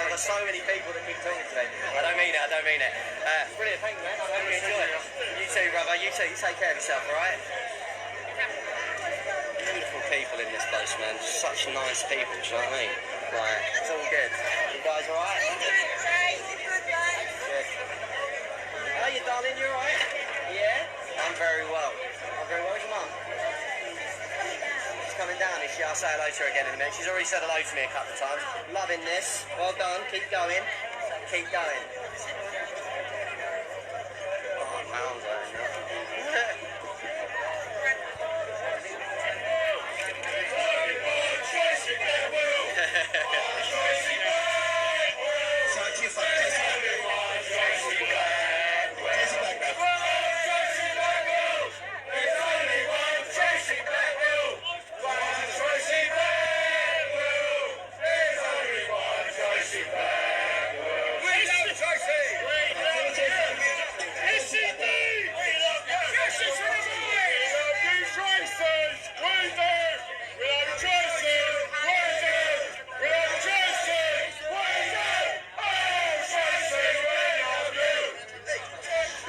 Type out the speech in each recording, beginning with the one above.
I've got so many people that keep talking to me. I don't mean it. Brilliant, thank you, man. I hope you enjoy it. You too, brother. You too. You take care of yourself, all right? Beautiful people in this place, man. Such nice people, do you know what I mean? Like, it's all good. You guys all right? Good. How are you, darling? You all right? Yeah? I'm very well. Where's your mum? She's coming down, is she? I'll say hello to her again in a minute. She's already said hello to me a couple of times. Loving this. Well done. Keep going. Keep going. Oh, pounds,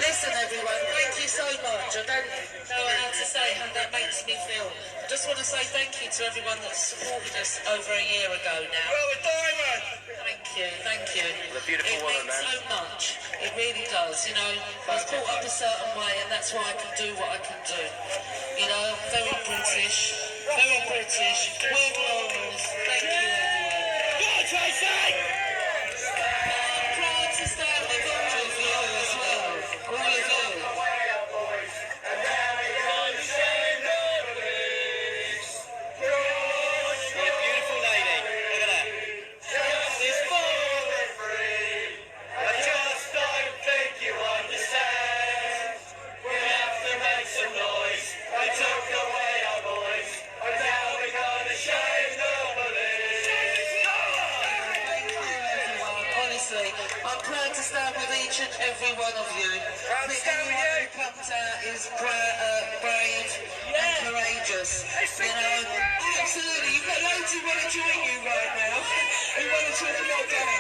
Listen, everyone, thank you so much. I don't know how to say how that makes me feel. I just want to say thank you to everyone that supported us over a year ago now. Well, we're diamond! Thank you. What a beautiful woman, man. It means so much. It really does, you know. I was brought up a certain way, and that's why I can do what I can do. You know, I'm very British. We're glorious. Thank you, everyone. Go on, Tracy! I'm proud to stand with all of you as well. All of you. I'm proud to stand with each and every one of you. Everyone who comes out is brave and courageous. You know, absolutely. You've got loads who want to join you right now. Who want to join your gang.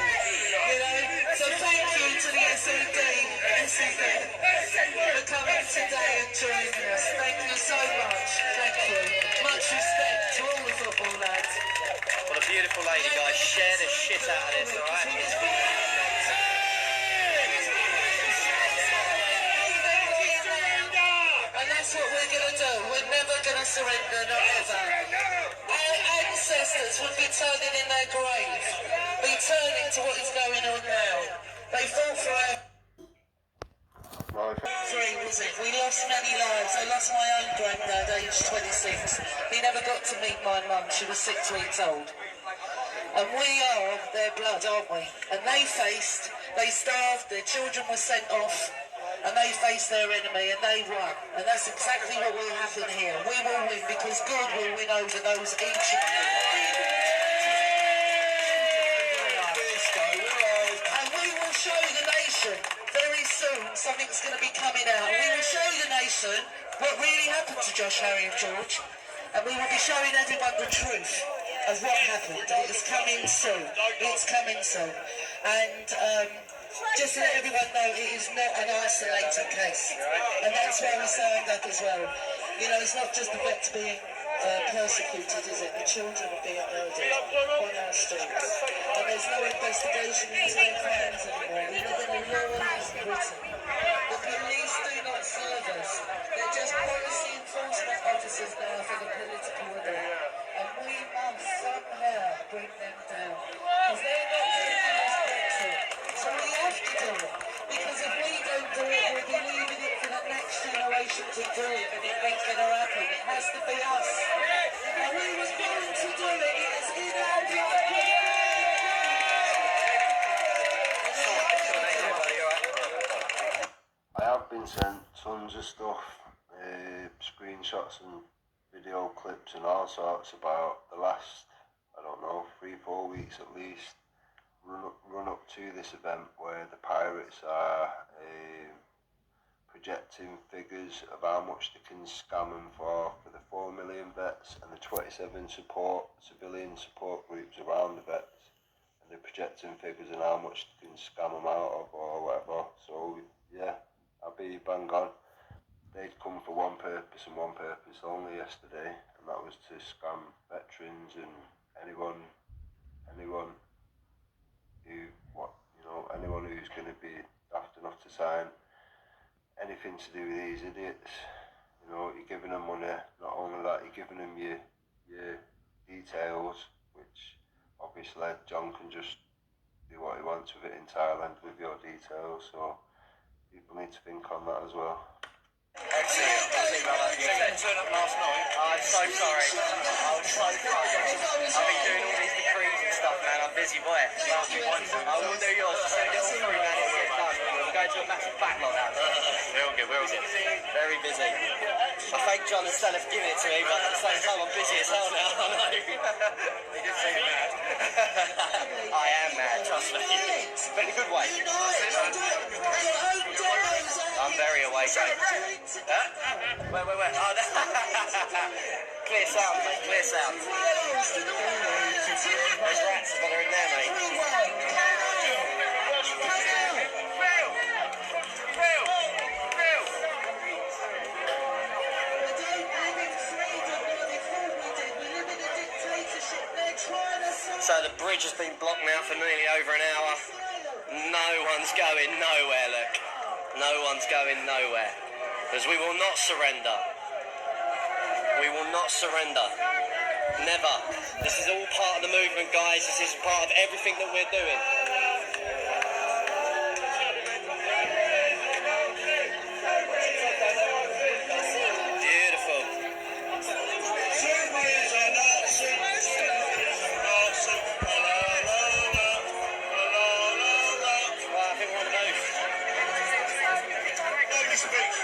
You know, so thank you to the SED for coming today and joining us. Thank you so much. Thank you. Much respect to all the football lads. What a beautiful lady, guys. Share the shit out of this, alright? That's what we're going to do. We're never going to surrender, not ever. Our ancestors would be turning in their grave, be turning to what is going on now. They fought for our... was it? We lost many lives. I lost my own granddad, aged 26. He never got to meet my mum. She was 6 weeks old. And we are their blood, aren't we? And they starved, their children were sent off. And they faced their enemy and they won. And that's exactly what will happen here. We will win because God will win over those ancient... And we will show the nation very soon something's going to be coming out. We will show the nation what really happened to Josh, Harry and George. And we will be showing everyone the truth of what happened. It is coming soon. It's coming soon. And... just to let everyone know, it is not an isolated case. And that's why we signed up as well. You know, it's not just the vets being persecuted, is it? The children are being murdered on our streets. And there's no investigation into their crimes anymore. We live in a lawless Britain. The police do not serve us. They're just policy enforcement officers now for the political elite. And we must somehow bring them down. Because they're not doing us Brexit. So we have to do it, because if we don't do it, we'll be leaving it for the next generation to do it, and it ain't going to happen. It has to be us. And we was born to do it. It is in our blood. I have been sent tons of stuff, screenshots and video clips and all sorts about the last, I don't know, 3-4 weeks at least. Run up to this event where the Pirates are projecting figures of how much they can scam them for the 4 million vets and the 27 civilian support groups around the vets, and the projecting figures and how much they can scam them out of or whatever. So yeah, I'll be bang on. They'd come for one purpose and one purpose only yesterday, and that was to scam veterans and anyone anyone who's going to be daft enough to sign anything to do with these idiots. You know, you're giving them money. Not only that, you're giving them your details, which obviously John can just do what he wants with it in Thailand with your details. So people need to think on that as well. Excellent. You turned up last night. I'm so sorry. I was so sorry. I've been doing all these decrees and stuff, man. I'm busy boy. I will do yours. Send it all through, man. It's get done. We're going to a massive backlog out there. We're all good. Very busy. I thank John and Stella for giving it to me, but at the same time I'm busy as hell now. I know. They did say you're mad. I am mad, trust me. But in a good way. I'm very awake, mate. Huh? Where? Oh, clear sound, mate, clear sound. There's rats, but they're in there, mate. So the bridge has been blocked now for nearly over an hour. No one's going nowhere, look. No one's going nowhere. Because we will not surrender. We will not surrender. Never. This is all part of the movement, guys. This is part of everything that we're doing. Beautiful. Right, I think we're on the move.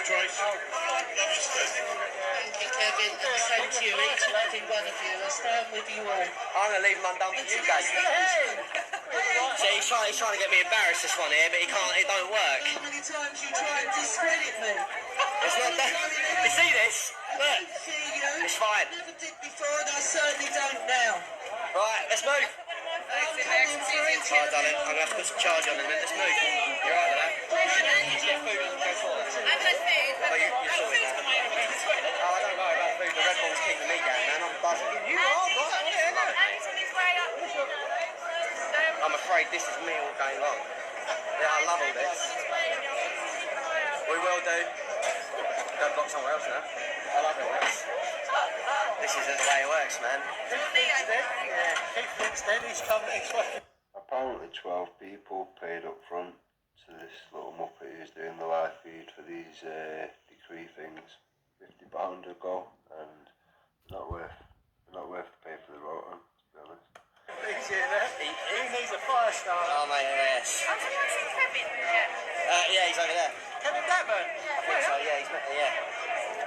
Tracy. Thank you, Kevin, and the same to you, each and every one of you. I stand with you all. I'm going to leave him undone for you guys. So he's trying to get me embarrassed, this one here, but he can't, it don't work. How many times you try and discredit me? It's not that. You see this? Look. It's fine. I never did before, and I certainly don't now. Right, let's move. Alright, darling, I'm going to have to put some charge on in a minute. Let's move. You're right with that? Did you get food? Go for it. I've had food. Oh, you're sorted now. Oh, I don't worry about food. The Red Bull's keeping me going, man. I'm buzzing. You are, right? Yeah, Alex on his way up. I'm afraid this is me all day long. Yeah, I love all this. We will do. Go block somewhere else now. I love all this. This is the way it works, man. Apparently 12 people paid up front to this little muppet who's doing the live feed for these decree things. £50 a go, and they're not worth the pay for the rotor, to be honest. He needs a fire starter. Oh, mate, yes. I'm surprised it's Kevin. Yeah. Yeah, he's over there. Kevin Blackburn. I think so, yeah.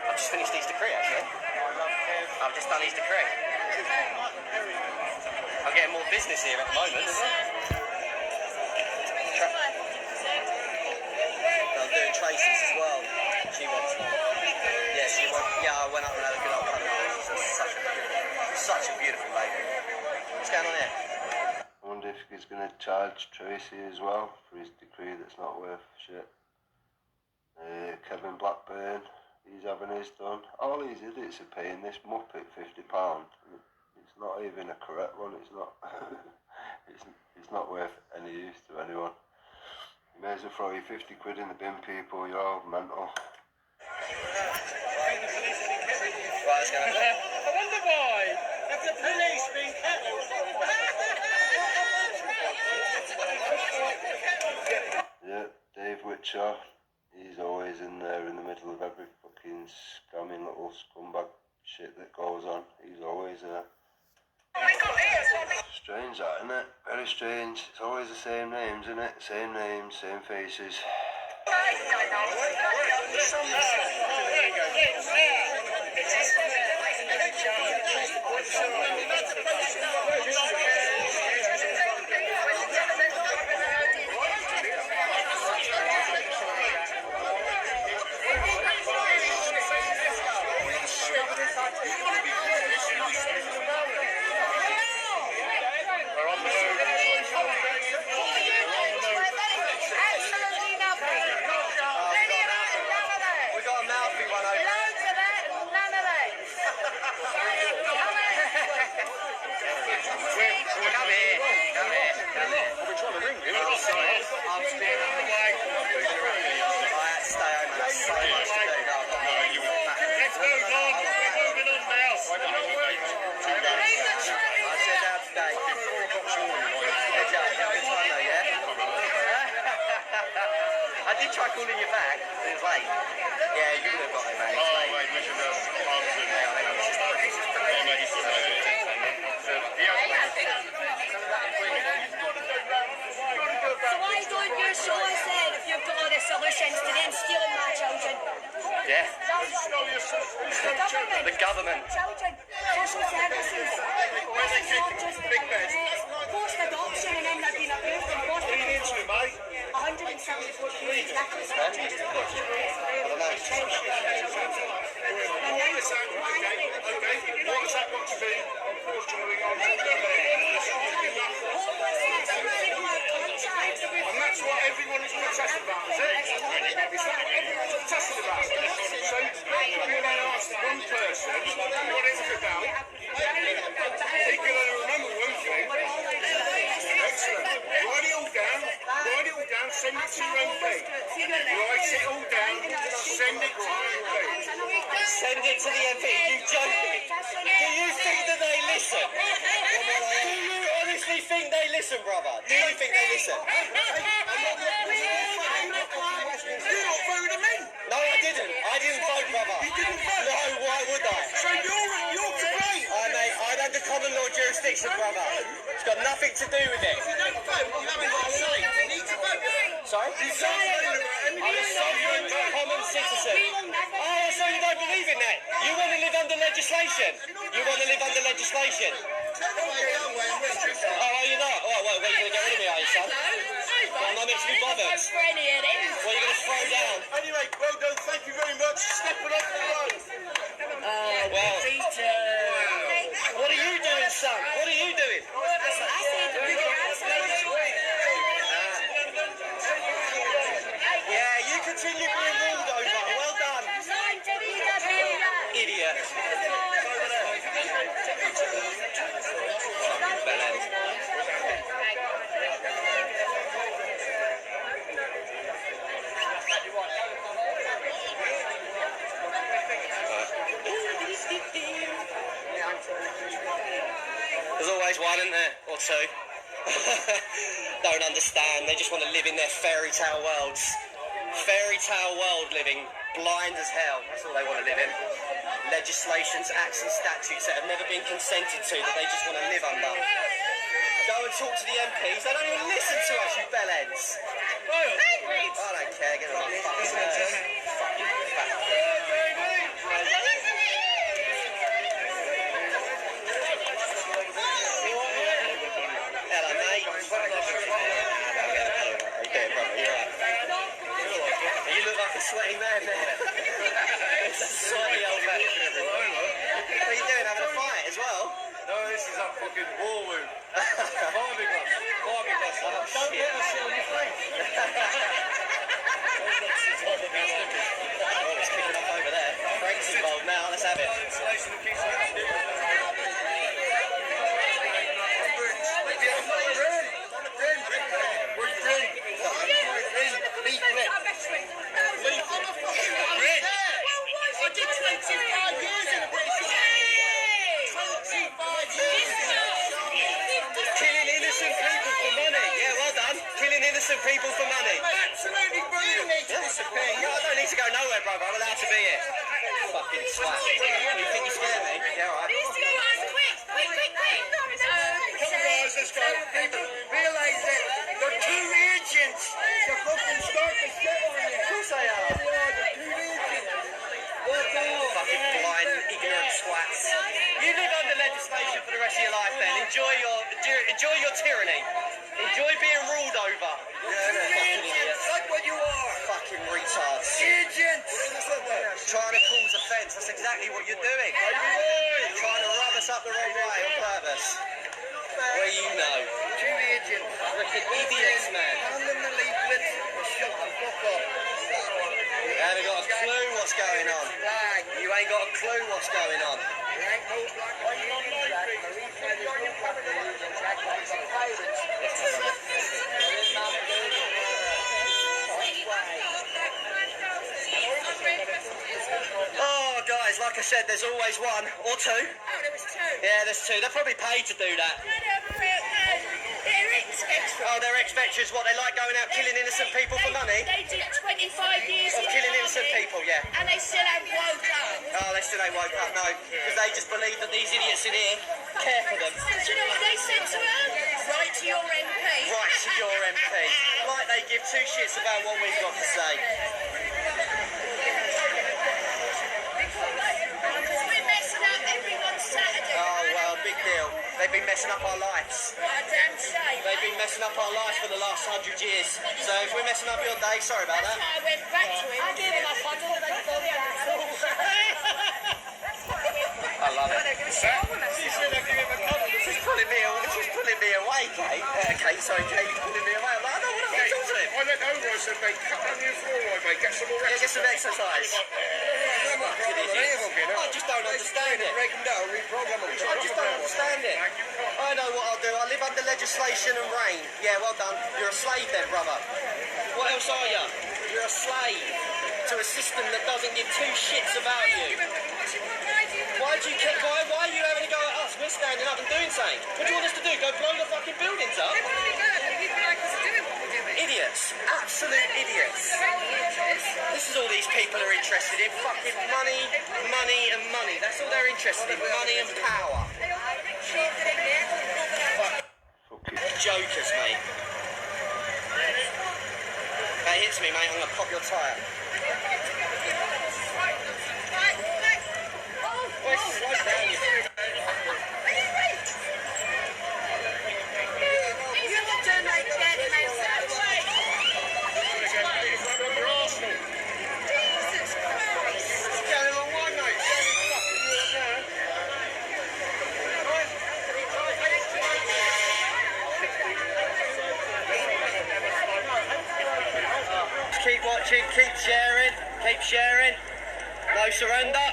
I've just finished his decree, actually. I love Kev. I've just done his decree. I'm getting more business here at the moment, isn't it? I'm doing Tracy's as well. She wants one. Yeah, I went up and had a good old cut. She's such a beautiful lady. What's going on here? I wonder if he's going to charge Tracy as well for his decree that's not worth shit. Kevin Blackburn, he's having his done. All these idiots are paying this muppet £50. It's not even a correct one. It's not. it's not worth any use to anyone. You may as well throw your 50 quid in the bin, people. You're all mental. Right, let's go. I wonder why. Have the police been cattled? Yeah, Dave Witcher. He's always in there in the middle of every fucking scamming little scumbag shit that goes on. He's always there. Strange that, isn't it? Very strange. It's always the same names, isn't it? Same names, same faces. I'm sorry. I'm speaking up. I had to stay home, man. That's so much to do. No, I've got no idea. Let's move on. We're moving on now. I said that today. 4 o'clock this morning. Yeah, Joe, you have a good time though, yeah? I did try calling you back. It was late. Yeah, you would have got it, man. It's late. mate, we should have answered. Yeah, I mean, it's just like, Yeah, mate, he's still there. So why don't you show us then if you've got all the solutions to them stealing my children? yeah. The government. The government. Children. Social services. This is not just the post adoption and then they're being abused and forced adoption. 174 cases. That is I don't know. What has that got to be? Unfortunately, on and that's what everyone is protesting about, is it? Is that what everyone's protesting about? So, when they ask one person what it was about, he can only remember one thing. Excellent. Write it all down, send it to your MP. Write it all down, send it to your MP. Send it to the MP. You joking? Do you think that they listen? Do you honestly think they listen, brother? Do you think they listen? You're not voting me. No, I didn't. I didn't vote, brother. You didn't vote. No, why would I? So you're to blame. I'm under common law jurisdiction, brother. It's got nothing to do with it. If you don't vote, you haven't got a say. You need to vote. Sorry? You can't vote about anything. I'm a sovereign common citizen. Oh, so you don't believe in that? You want to live under legislation? You want to live under legislation? Oh, are you not? Oh, well, are you going to get rid of me, are you, son? I'm not meant to be bothered. What are you going to throw down? Anyway, well done. Thank you very much. Stepping up the road. Well, what are you doing, son? What are you doing? Yeah, you continue being ruled over. Well done. Idiot. Fucking bellend. There's always one, isn't there? Or two. Don't understand. They just want to live in their fairy tale worlds. Fairy tale world living, blind as hell. That's all they want to live in. Legislations, acts and statutes that have never been consented to that they just want to live under. Go and talk to the MPs. They don't even listen to us, you bellends. I don't care. Get on my fucking nerves. Fucking fat. Hello, mate. You look like a sweaty man there. It's a sweaty old man. What are you doing? Having a fight as well? No, this is a fucking war wound. Fiberglass. Oh, Don't let us sit on your face. Oh, it's kicking up over there. Frank's involved now. Let's have it. I did 25 years in the British Army. 25 years. Killing innocent people for money. Yeah, well done. Killing innocent people for money. Absolutely brilliant. Disappear. Yeah, I don't need to go nowhere, brother. I'm allowed to be here. Fucking swat. You think you scare me? Yeah, all right. Come on, guys, let's go. People realise that the two agents are fucking start to get on you. Of course I am. The two agents. Fucking blind, ignorant swats. You live under legislation for the rest of your life then. Enjoy your tyranny. Enjoy being ruled over. Fucking idiots. Like what you are. Fucking retards. Agents. Trying to cause offence. That's exactly what you're doing. Trying to rub us up the wrong way on purpose. Well, you know. Two agents. Freaking idiots, man. Hand them the leaflet and shut the fuck up. You haven't got a clue what's going on. You ain't got a clue what's going on. There ain't no black or green flag. The reason why there's no black or green flag is pirates. said there's always one or two. Oh, there was two. Yeah, there's two. They're probably paid to do that. They're ex-extras. Oh, they're ex-veterans. What, they like going out killing innocent people for money? They did 25 years Of in killing the innocent army, people, yeah. and they still haven't woke up. Oh, they still ain't woke up, no. Because they just believe that these idiots in here care for them. Do you know what they said to her? Write to your MP. Right to your MP. Like they give two shits about what we've got to say. Because we're messing up everyone's Saturday. Oh, well, big deal. They've been messing up our lives. What a damn shame. They've been messing up our lives for the last 100 years. So if we're messing up your day, sorry about That's that. why I went back to him. I gave him a bundle of I love it. She's pulling me away, Kate. Kate, sorry, Kate's pulling me away. I'm like, I don't want to talk to him. I went over, I said, mate, cut down your fluoride, mate, get some more Yeah, get some exercise. exercise. I just don't understand it. I just don't understand it. I know what I'll do. I live under legislation and reign. Yeah, well done. You're a slave then, brother. What else are you? You're a slave to a system that doesn't give two shits about you. Why are you having a go at us? We're standing up and doing something. What do you want us to do? Go blow the fucking buildings up? Idiots. Absolute idiots. This is all these people are interested in. Fucking money, money and money. That's all they're interested in. Money and power. Jokers, mate. If that hits me, mate, I'm going to pop your tyre. Keep watching, keep sharing. No surrender.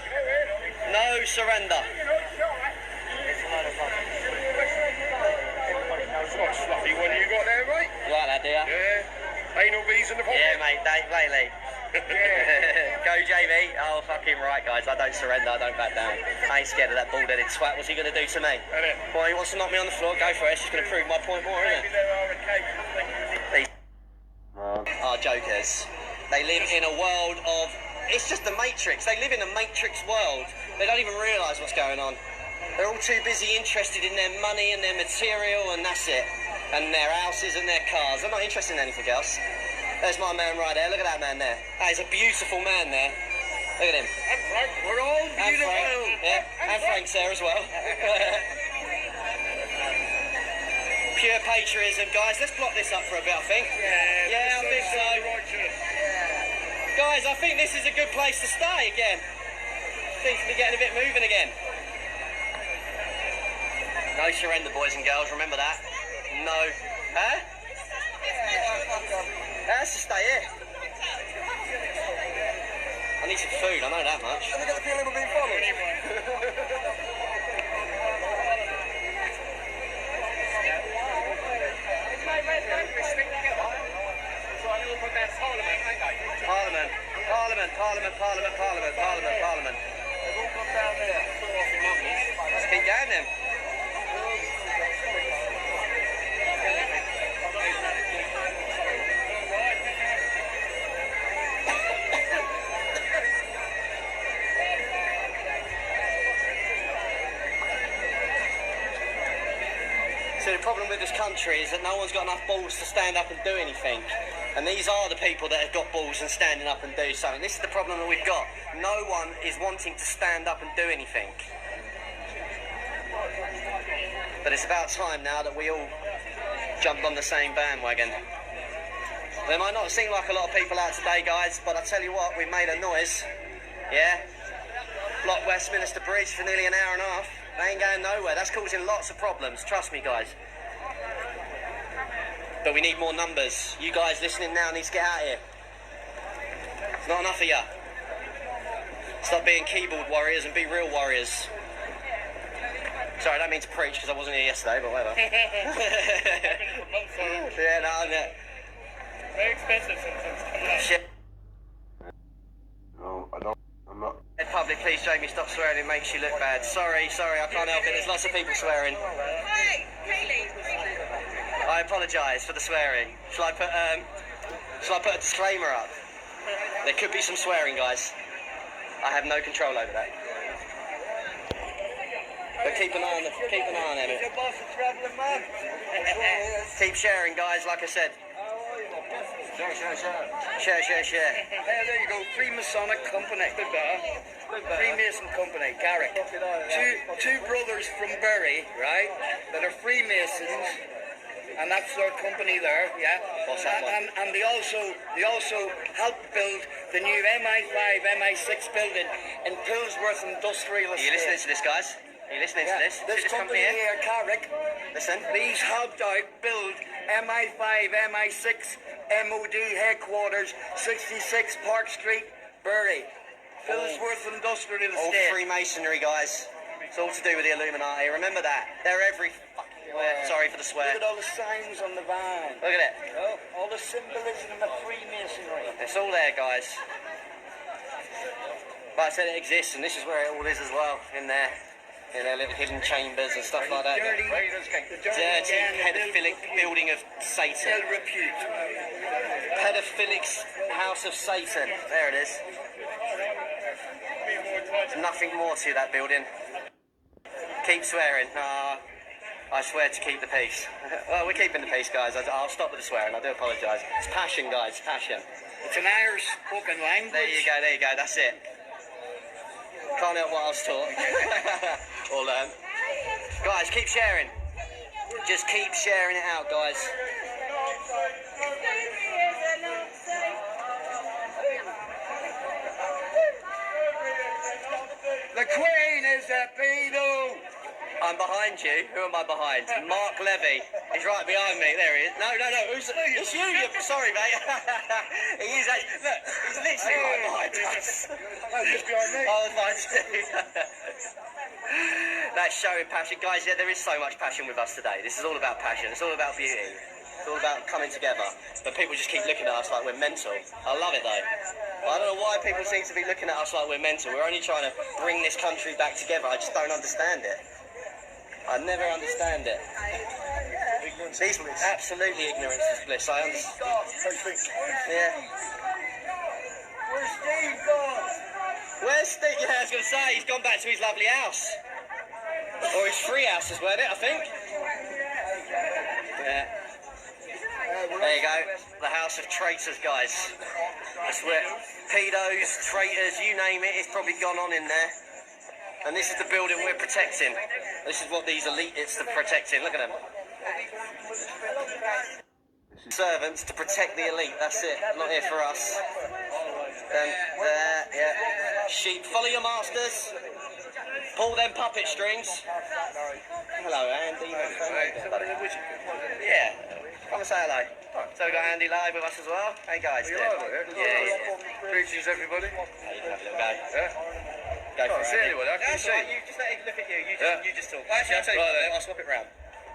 No surrender. It's not fluffy one you got there, mate. You like that, do you? Yeah. Anal bees in the pocket. Yeah, mate, lately. Go, JV. Oh, fucking right, guys. I don't surrender. I don't back down. I ain't scared of that bald-headed swat. What's he going to do to me? Boy, he wants to knock me on the floor. Go for it. It's just going to prove my point more, isn't it? These are jokers. They live in a world of... It's just the Matrix. They live in a Matrix world. They don't even realise what's going on. They're all too busy interested in their money and their material, and that's it. And their houses and their cars. They're not interested in anything else. There's my man right there. Look at that man there. That is a beautiful man there. Look at him. And Frank, we're all beautiful. Yeah, and Frank's there as well. Pure patriotism, guys. Let's block this up for a bit, I think. Yeah, I think so. Guys, I think this is a good place to stay again. Seems to be getting a bit moving again. No surrender, boys and girls. Remember that. No. Huh? Let's just stay here. I need some food, I know that much. Have you got the feeling we're being followed? Parliament. Let's keep going then. So the problem with this country is that no one's got enough balls to stand up and do anything. And these are the people that have got balls and standing up and do something. This is the problem that we've got. No one is wanting to stand up and do anything. But it's about time now that we all jump on the same bandwagon. There might not seem like a lot of people out today, guys, but I tell you what, we made a noise. Yeah? Blocked Westminster Bridge for nearly an hour and a half. They ain't going nowhere. That's causing lots of problems. Trust me, guys. But we need more numbers. You guys listening now need to get out here. It's not enough of you. Stop being keyboard warriors and be real warriors. Sorry, I don't mean to preach because I wasn't here yesterday, but whatever. Yeah, no, no. Very expensive sometimes. Shit. No, I don't. I'm not. Public please, Jamie, stop swearing. It makes you look bad. Sorry, I can't help it. There's lots of people swearing. Hey, Kaylee. I apologise for the swearing. Shall I put a disclaimer up? There could be some swearing, guys. I have no control over that. But keep an eye on it. Your boss a travelling man. Keep sharing, guys, like I said. Share. Hey, there you go. Freemasonic company. Freemason company, Garrick. Two brothers from Bury, right, that are Freemasons, and that's their company there, yeah. What's that one? And they also helped build the new MI5, MI6 building in Pillsworth Industrial Are Estate. you listening to this, guys? Are you listening to this? This See company here, Carrick, Listen. these helped out build MI5, MI6, MOD headquarters, 66 Park Street, Bury. Pillsworth Industrial All Estate. Freemasonry, guys. It's all to do with the Illuminati. Remember that. They're every fucking where. Sorry for the swear. Look at all the signs on the van. Look at it. Oh, all the symbolism of Freemasonry. It's all there, guys. But I said it exists, and this is where it all is as well. In there. In their little hidden chambers and stuff like that. Dirty Pedophilic building of Satan. ill repute. Pedophilic house of Satan. There it is. There's nothing more to that building. Keep swearing. I swear to keep the peace. Well, we're keeping the peace, guys. I'll stop with the swearing. I do apologise. It's passion, guys. Passion. It's an Irish spoken language. There you go. That's it. Can't help what I was taught. Or learn. Guys, keep sharing. Just keep sharing it out, guys. The Queen is a pedo. I'm behind you. Who am I behind? Mark Levy. He's right behind me. There he is. No. It's you. Sorry, mate. He is actually... Look, he's literally right behind us. Oh, just behind me. I was behind you. That's showing passion. Guys, yeah, there is so much passion with us today. This is all about passion. It's all about beauty. It's all about coming together. But people just keep looking at us like we're mental. I love it, though. I don't know why people seem to be looking at us like we're mental. We're only trying to bring this country back together. I just don't understand it. I never understand it. These absolutely ignorance is bliss. I understand. Yeah. Where's Steve gone? Where's Steve? Yeah, I was going to say, he's gone back to his lovely house. Or his free house as well, I think. Yeah. There you go. The house of traitors, guys. That's where pedos, traitors, you name it, it's probably gone on in there. And this is the building we're protecting. This is what these elitists are protecting. Look at them. Servants to protect the elite. That's it. Not here for us. There, yeah. Sheep, follow your masters. Pull them puppet strings. Hello, Andy. Yeah. Come and say hello. So we've got Andy live with us as well. Hey guys. Yeah. Greetings, everybody. Have a little go. Yeah. Go for Can't it. see anyone, I can That's see. all right, you just let him look at you. You just talk. Actually, I'll tell you Right, what, I'll swap it round.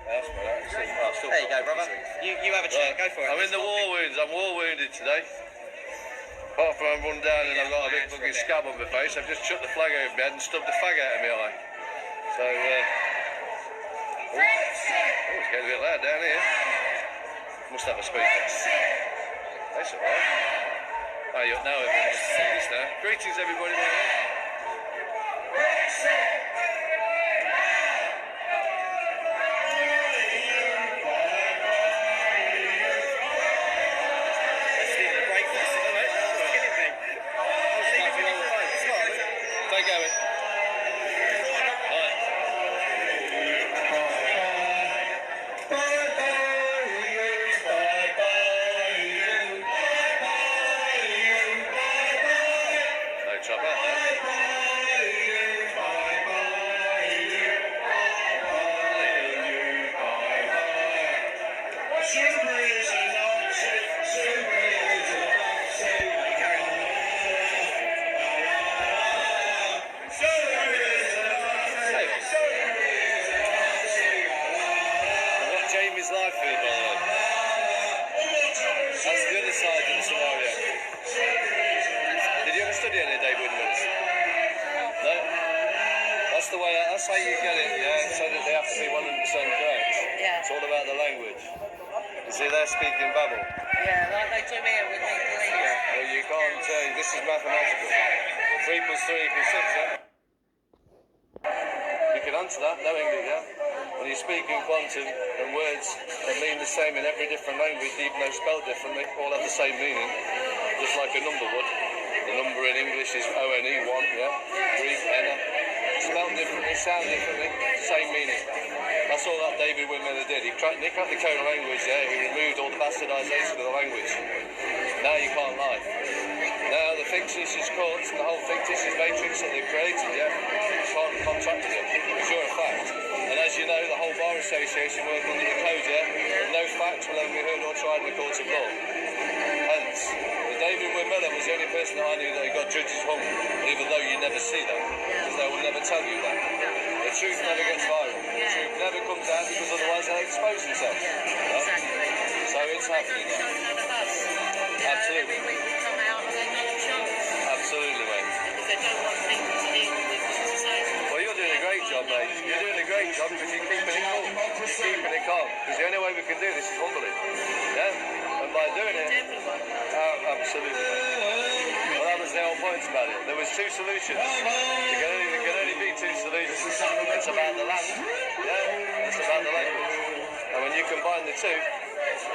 That's what I can see. There you go, brother. You have a chair. Go for it. I'm in the war wounds. I'm war wounded today. Apart from I'm run down and I've got a big fucking scab on my face, I've just chucked the flag over my head and stubbed the fag out of my eye. So, oh, it's getting a bit loud down here. Must have a speaker. That's alright. Oh, now everyone's seeing this now. Greetings, everybody. Take over. No trouble. What Jamie's life for you, by the way? That's the other side of the scenario. Did you ever study any Dave Woodward's? No? That's how you get it, yeah, so that they have to be 100% correct. Yeah. It's all about the language. You see, they're speaking babble. Yeah, like they do here with me, please. Well, you can't say this is mathematical. 3 plus 3 equals 6, yeah? You can answer that knowingly, yeah? When you speak in quantum and words that mean the same in every different language, even though spelled differently, all have the same meaning, just like a number would. The number in English is O-N-E, 1, yeah? Greek, Ena. Spelled differently, sound differently, same meaning. That's all that David Windmiller did. He cracked the code of language, yeah? He removed all the bastardisation of the language. Now you can't lie. Now the fictitious courts and the whole fictitious matrix that they've created, yeah? You can't contract it. It's your fact. And as you know, the whole Bar Association work under the code, yeah? And no facts will ever be heard or tried in the courts of law. Hence, David Windmiller was the only person that I knew that got judges hung, even though you never see that, because they will never tell you that. The truth never gets viral. The truth never comes out because otherwise they'll expose themselves. Exactly. So it's happening now. Absolutely. Absolutely, mate. Well, you're doing a great job, mate. You're doing a great job because you're keeping it cool. You're keeping it calm. Because the only way we can do this is humbly. Yeah? And by doing it, absolutely. Well, that was the whole point about it. There was 2 solutions. There can only be 2 solutions. It's about the land, yeah? It's about the language. And when you combine the 2,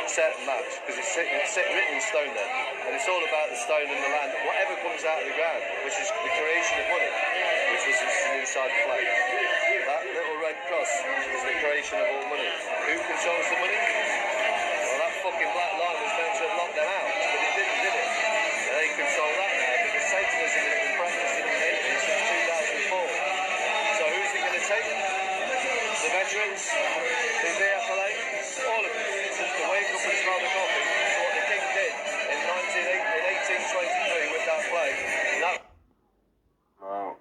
set and match, because it's written in stone there. And it's all about the stone and the land. Whatever comes out of the ground, which is the creation of money, which was inside the flag. That little red cross is the creation of all money. Who controls the money? Well, that fucking black line was meant to have locked them out, but it didn't, did it? And they control that now, because Satanism has been practiced in the nation since 2004. So who's it going to take? The veterans? The DFLA? All of it. To wake up and smell the coffee is what the king did in 1823 with that flag. Now,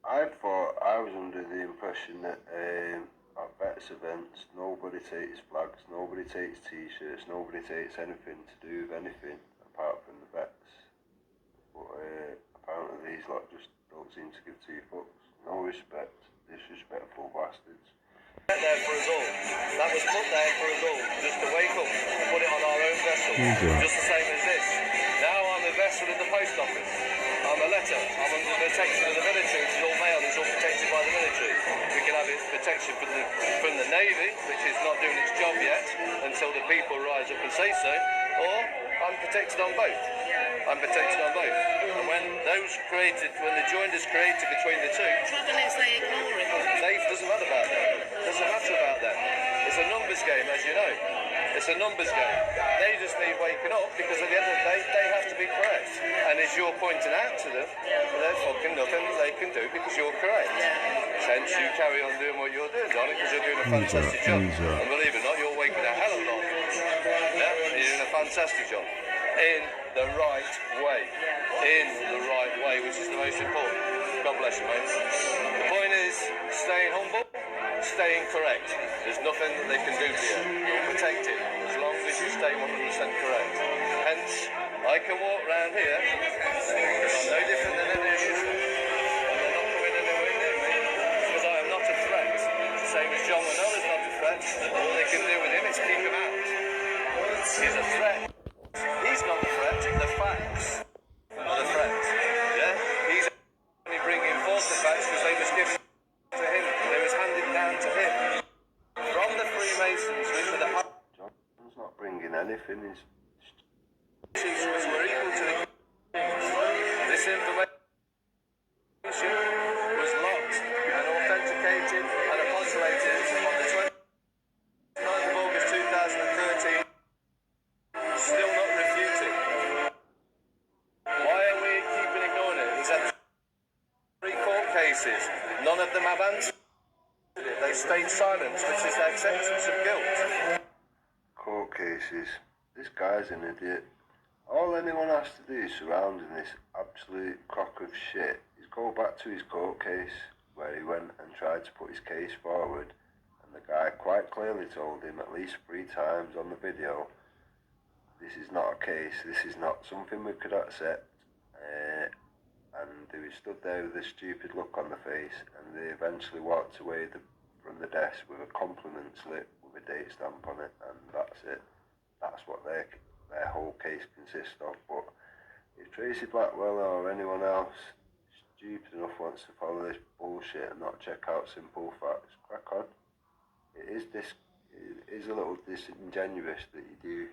I thought I was under the impression that at vets events nobody takes flags, nobody takes t-shirts, nobody takes anything to do with anything apart from the vets. But apparently these lot just don't seem to give 2 fucks. No respect, disrespectful bastards. There for us all. That was put there for us all, just to wake up and put it on our own vessel, just the same as this. Now I'm a vessel in the post office. I'm a letter. I'm under the protection of the military, which is all mail, it's all protected by the military. We can have its protection from the Navy, which is not doing its job yet, until the people rise up and say so, or I'm protected on both. I'm protected on both. And when the joiners created between the 2, Trouble is they ignore it. it doesn't matter about that. Doesn't matter about that. It's a numbers game, as you know. It's a numbers game. They just need waking up because at the end of the day, they have to be correct. And as you're pointing out to them, there's fucking nothing that they can do because you're correct. Hence, you carry on doing what you're doing, darling, because you're doing a fantastic job. And believe it or not, you're waking a hell of a lot. Yeah? You're doing a fantastic job. In the right way. In the right way, which is the most important. God bless you, mate. The point is, staying humble, staying correct. There's nothing that they can do to you. You're protected as long as you stay 100% correct. Hence, I can walk around here, I'm no different than any of you. And they're not coming anywhere near me, because I am not a threat. The same as John Manel is not a threat. All they can do with him is keep him out. He's a threat. He's not the threat, the facts are the threat. Yeah? He's only bringing forth the facts because they was given to him. They was handed down to him. From the Freemasons, which were the John's not bringing anything, he's which were equal to the this information was locked and authenticated and apostolated on the 29th of August 2013. Still not refuted. Why are we keeping ignoring it? He's had 3 court cases. None of them have answered it. They stayed silent, which is their acceptance of guilt. court cases. This guy's an idiot. All anyone has to do surrounding this absolute crock of shit is go back to his court case where he went and tried to put his case forward, and the guy quite clearly told him at least 3 times on the video, this is not a case, this is not something we could accept, and they were stood there with a stupid look on their face, and they eventually walked away from the desk with a compliment slip with a date stamp on it, and that's it. That's what their whole case consists of. But if Tracy Blackwell or anyone else stupid enough wants to follow this bullshit and not check out simple facts, crack on. It is a little disingenuous that you do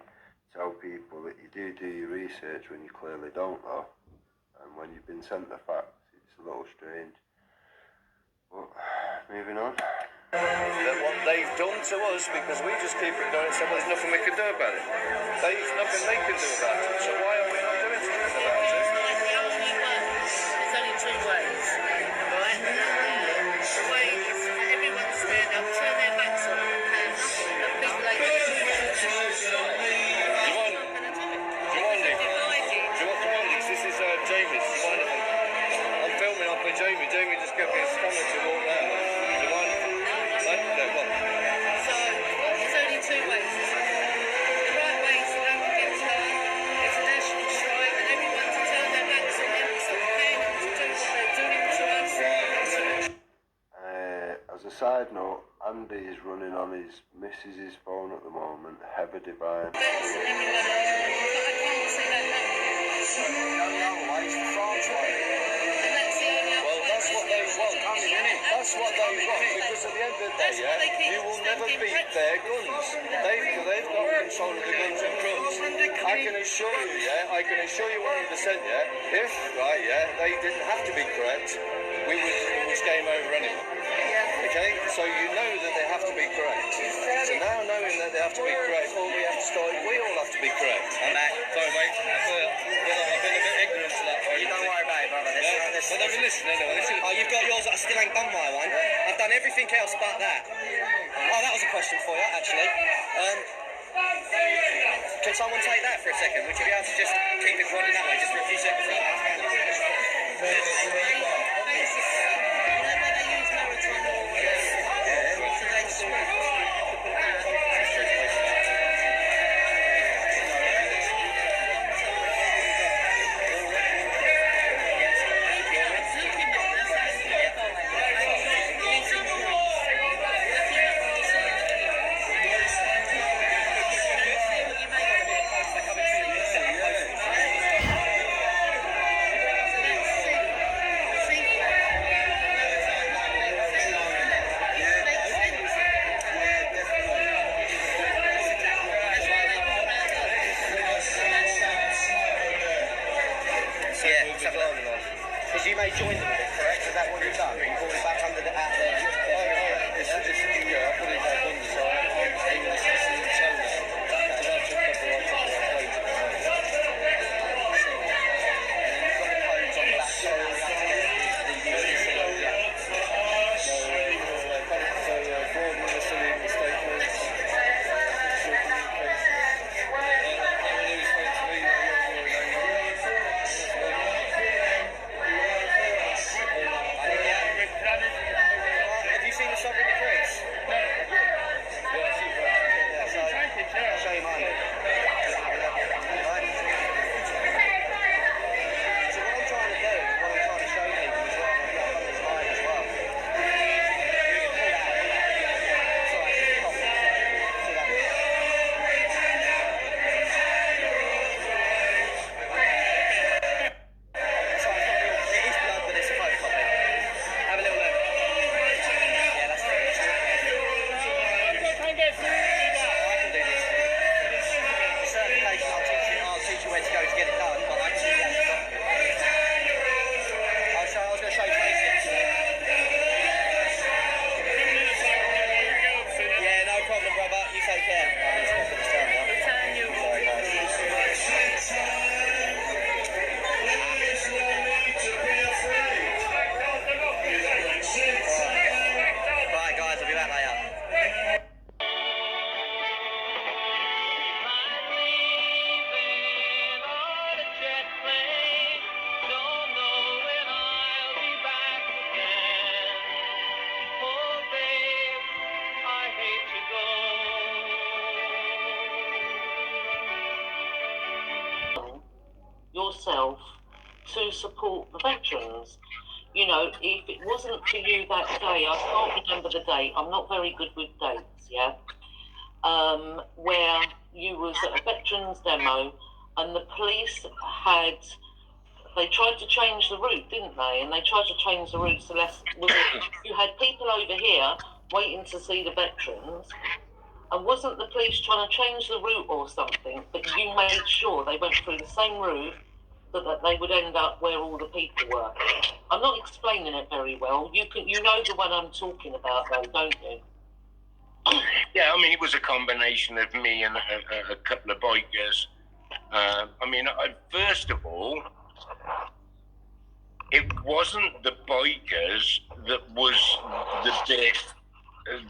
tell people that you do your research when you clearly don't, though. And when you've been sent the facts, it's a little strange. But moving on. That what they've done to us, because we just keep it going, so there's nothing we can do about it. There's nothing they can do about it. So why are we not doing something about it? There's only two ways, right? The way is everyone stand up, turn their backs on, and be like This is Jamie. I'm filming off with Jamie. Jamie just gave me a stomach to walk down. So there's only two ways. The right way is to go and get turned. It's a national strike, and everyone to turn their backs on them, so paying them to do what they're doing to us. As a side note, Andy is running on his missus's phone at the moment, Heather Divine. But I can't see that happening. And that's the only other Well, way. that's what they want. That's what they want. Because at the end of the day, you will never beat their guns. They've got control of the guns and drums. I can assure you, 100%, if, they didn't have to be correct, it was game over anyway. Okay, so you know that they have to be correct. So now knowing that they have to be correct, we all have to be correct. I'm back. Sorry, mate. I've been a bit ignorant to that. You don't worry about it, brother. But they've been listening anyway. Oh, you've got yours. I still ain't done my one. I've done everything else but that. Oh, that was a question for you, actually. Can someone take that for a second? Would you be able to just keep it running that way, just for a few seconds? Because you may join them with it, correct? Is that what you've done? You brought it back under the at there. I put it back on the side. Have you seen the sovereign decrees? Show you mine. Right. So what I'm trying to do, what I'm trying to show people as well, I've got this line as well. Right guys, I'll be back later. yourself to support the veterans. You know, if it wasn't for you that day, I can't remember the date, I'm not very good with dates, yeah, where you was at a veterans demo and the police they tried to change the route, didn't they? And they tried to change the route so you had people over here waiting to see the veterans, and wasn't the police trying to change the route or something, but you made sure they went through the same route so that they would end up where all the people were. I'm not explaining it very well. You know the one I'm talking about though, don't you? Yeah, I mean, it was a combination of me and a couple of bikers. First of all, it wasn't the bikers that was the bit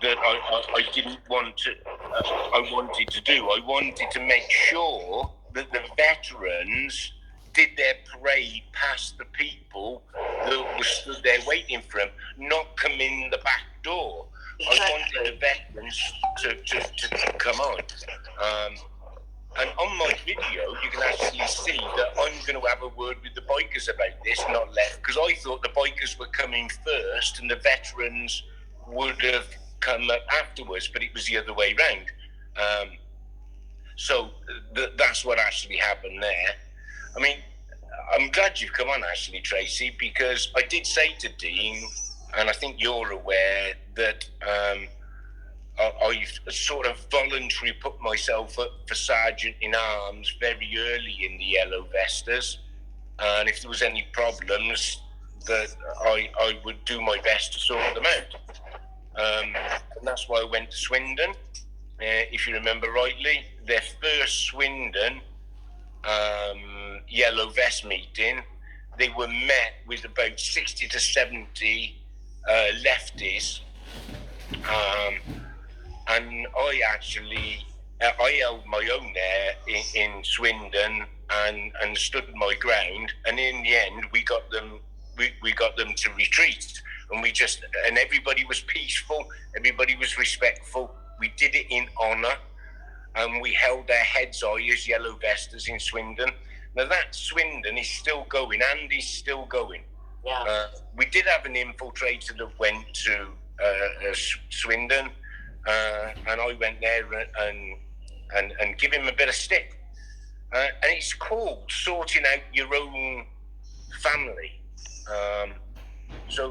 that I didn't want to. I wanted to do. I wanted to make sure that the veterans did their parade past the people that were stood there waiting for them, not come in the back door. Exactly. I wanted the veterans to come on. And on my video, you can actually see that I'm going to have a word with the bikers about this, not left, because I thought the bikers were coming first and the veterans would have come up afterwards, but it was the other way round. So that's what actually happened there. I mean, I'm glad you've come on, actually, Tracy, because I did say to Dean, and I think you're aware, that I sort of voluntarily put myself up for Sergeant in Arms very early in the Yellow Vestas, and if there was any problems, that I would do my best to sort them out. And that's why I went to Swindon. If you remember rightly, their first Swindon Yellow Vest meeting, they were met with about 60 to 70 lefties. And I held my own there in Swindon and stood my ground. And in the end, we got them to retreat. And everybody was peaceful. Everybody was respectful. We did it in honour, and we held their heads high as Yellow Vestas in Swindon. Now that Swindon is still going. Andy's still going. Yeah. We did have an infiltrator that went to Swindon. And I went there and give him a bit of stick. And it's called sorting out your own family.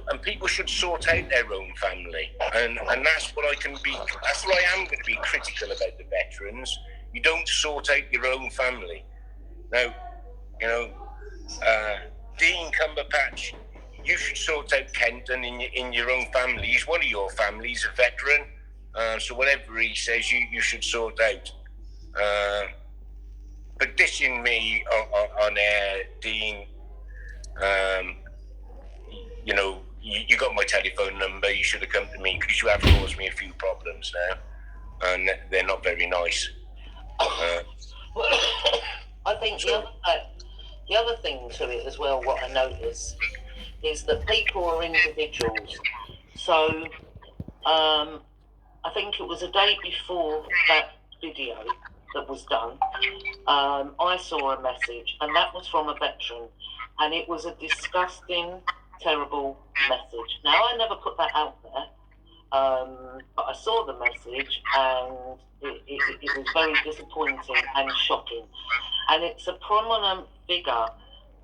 And people should sort out their own family. And that's what I am going to be critical about the veterans. You don't sort out your own family. Now, Dean Cumberpatch, you should sort out Kenton in your own family. He's one of your family, he's a veteran. So whatever he says, you should sort out. But dishing me on air, Dean, you got my telephone number. You should have come to me because you have caused me a few problems now, and they're not very nice. I think the other thing to it as well, what I notice, is that people are individuals. So I think it was a day before that video that was done, I saw a message, and that was from a veteran, and it was a disgusting, terrible message. Now, I never put that out there, but I saw the message, and it was very disappointing and shocking. And it's a prominent figure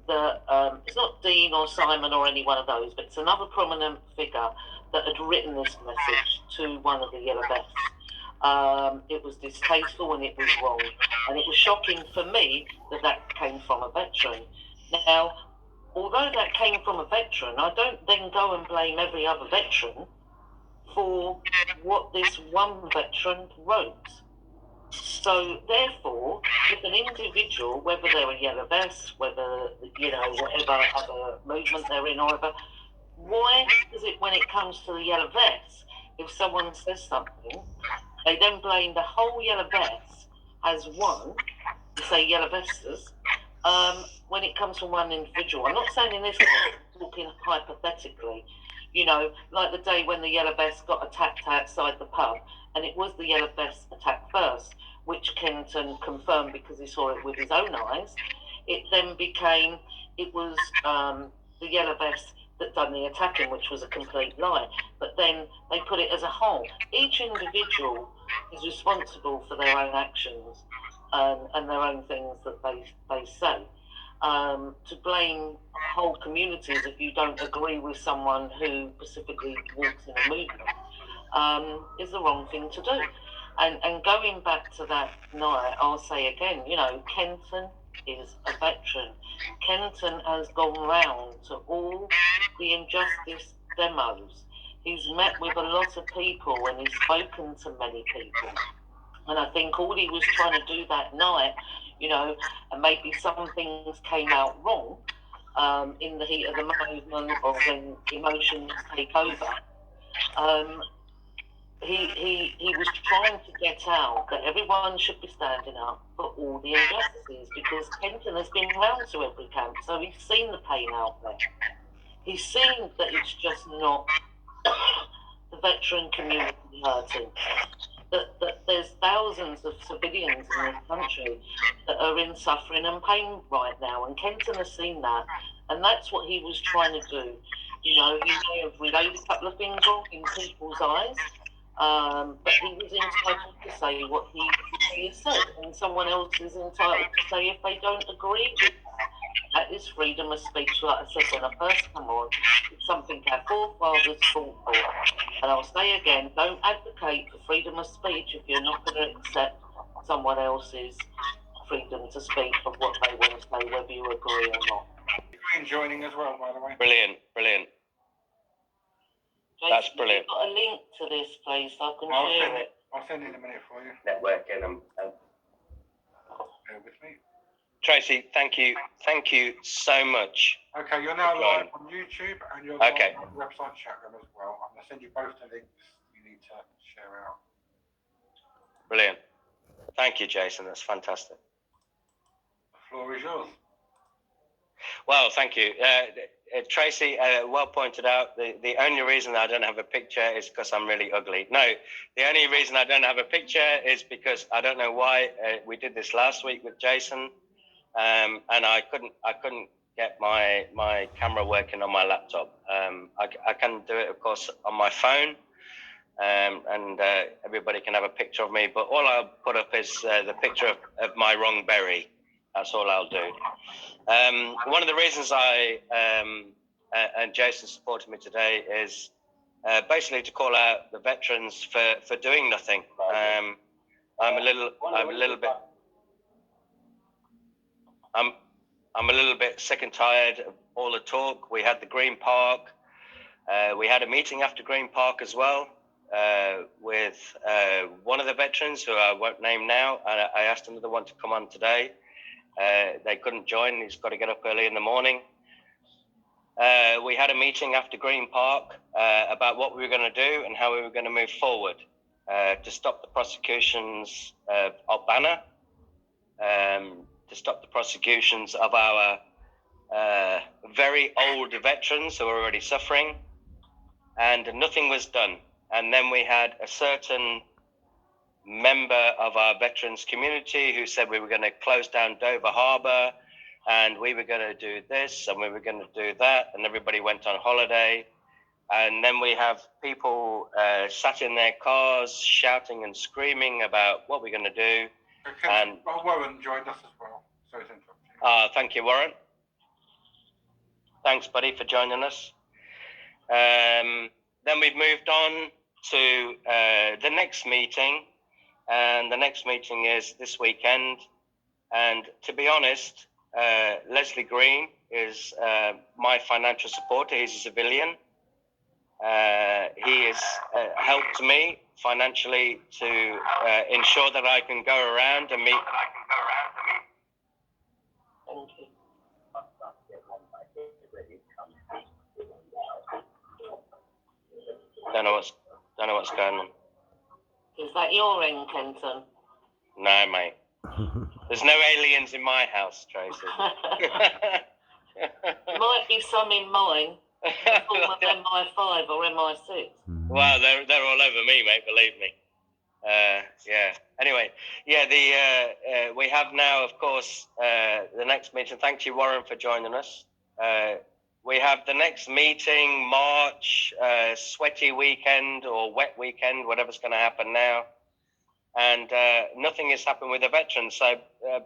that, it's not Dean or Simon or any one of those, but it's another prominent figure that had written this message to one of the Yellow Vests. It was distasteful and it was wrong. And it was shocking for me that came from a veteran. Now, although that came from a veteran, I don't then go and blame every other veteran for what this one veteran wrote. So, therefore, if an individual, whether they're a Yellow Vest, whether, whatever other movement they're in or whatever, why is it when it comes to the Yellow Vests, if someone says something, they then blame the whole Yellow Vests as one, say Yellow Vestas, when it comes from one individual? I'm not saying in this case, I'm talking hypothetically, like the day when the Yellow Vests got attacked outside the pub, and it was the Yellow Vests attack first, which Kenton confirmed because he saw it with his own eyes. It then became, it was the yellow vest that done the attacking, which was a complete lie. But then they put it as a whole. Each individual is responsible for their own actions and their own things that they say. To blame whole communities if you don't agree with someone who specifically walks in a movement is the wrong thing to do. And going back to that night, I'll say again, you know, Kenton is a veteran. Kenton has gone round to all the injustice demos. He's met with a lot of people and he's spoken to many people. And I think all he was trying to do that night, you know, and maybe some things came out wrong in the heat of the movement or when emotions take over. He was trying to get out that everyone should be standing up for all the injustices because Kenton has been round to every camp, so he's seen the pain out there. He's seen that it's just not the veteran community hurting. That there's thousands of civilians in this country that are in suffering and pain right now, and Kenton has seen that, and that's what he was trying to do. You know, he may have relayed a couple of things wrong in people's eyes, but he was entitled to say what he said, and someone else is entitled to say if they don't agree with that. That is freedom of speech. Like I said, when I first come on, it's something our forefathers fought for. And I'll say again, don't advocate for freedom of speech if you're not going to accept someone else's freedom to speak of what they want to say, whether you agree or not. Green joining as well, by the way. Brilliant, brilliant. Jason, That's brilliant. You've got a link to this, please, so I can share it. I'll send it in a minute for you. Networking and Bear with me. Tracy, thank you so much. Okay, you're now live on YouTube and you're live on the website chat room as well. I'm going to send you both the links you need to share out. Brilliant. Thank you, Jason. That's fantastic. The floor is yours. Well, thank you. Tracy, well pointed out, the only reason I don't have a picture is because I'm really ugly. No, the only reason I don't have a picture is because I don't know why. We did this last week with Jason, and I couldn't get my camera working on my laptop. I can do it, of course, on my phone, and everybody can have a picture of me, but all I'll put up is the picture of my wrong berry. That's all I'll do. One of the reasons I and Jason supported me today is basically to call out the veterans for doing nothing. I'm a little bit sick and tired of all the talk. We had the Green Park. We had a meeting after Green Park as well with one of the veterans who I won't name now. And I asked another one to come on today. They couldn't join. He's got to get up early in the morning. We had a meeting after Green Park about what we were going to do and how we were going to move forward to stop the prosecutions of Albana, to stop the prosecutions of our very old veterans who are already suffering, and nothing was done. And then we had a certain member of our veterans community who said we were going to close down Dover Harbour and we were going to do this and we were going to do that, and everybody went on holiday. And then we have people sat in their cars shouting and screaming about what we're going to do. Okay. And Warren joined us as well. Sorry to interrupt you. Thank you, Warren. Thanks, buddy, for joining us. Then we've moved on to the next meeting. And the next meeting is this weekend. And to be honest, Leslie Green is my financial supporter. He's a civilian. He has helped me financially to ensure that I can go around and meet. Don't know what's going on. Is that your ring, Kenton? No, mate. There's no aliens in my house, Tracy. Might be some in mine. Form of MI5 or MI6. Well, they're all over me, mate. Believe me. Yeah. Anyway, yeah, we have now, of course, the next meeting. Thank you, Warren, for joining us. We have the next meeting, March, sweaty weekend or wet weekend, whatever's going to happen now. And nothing has happened with the veterans. So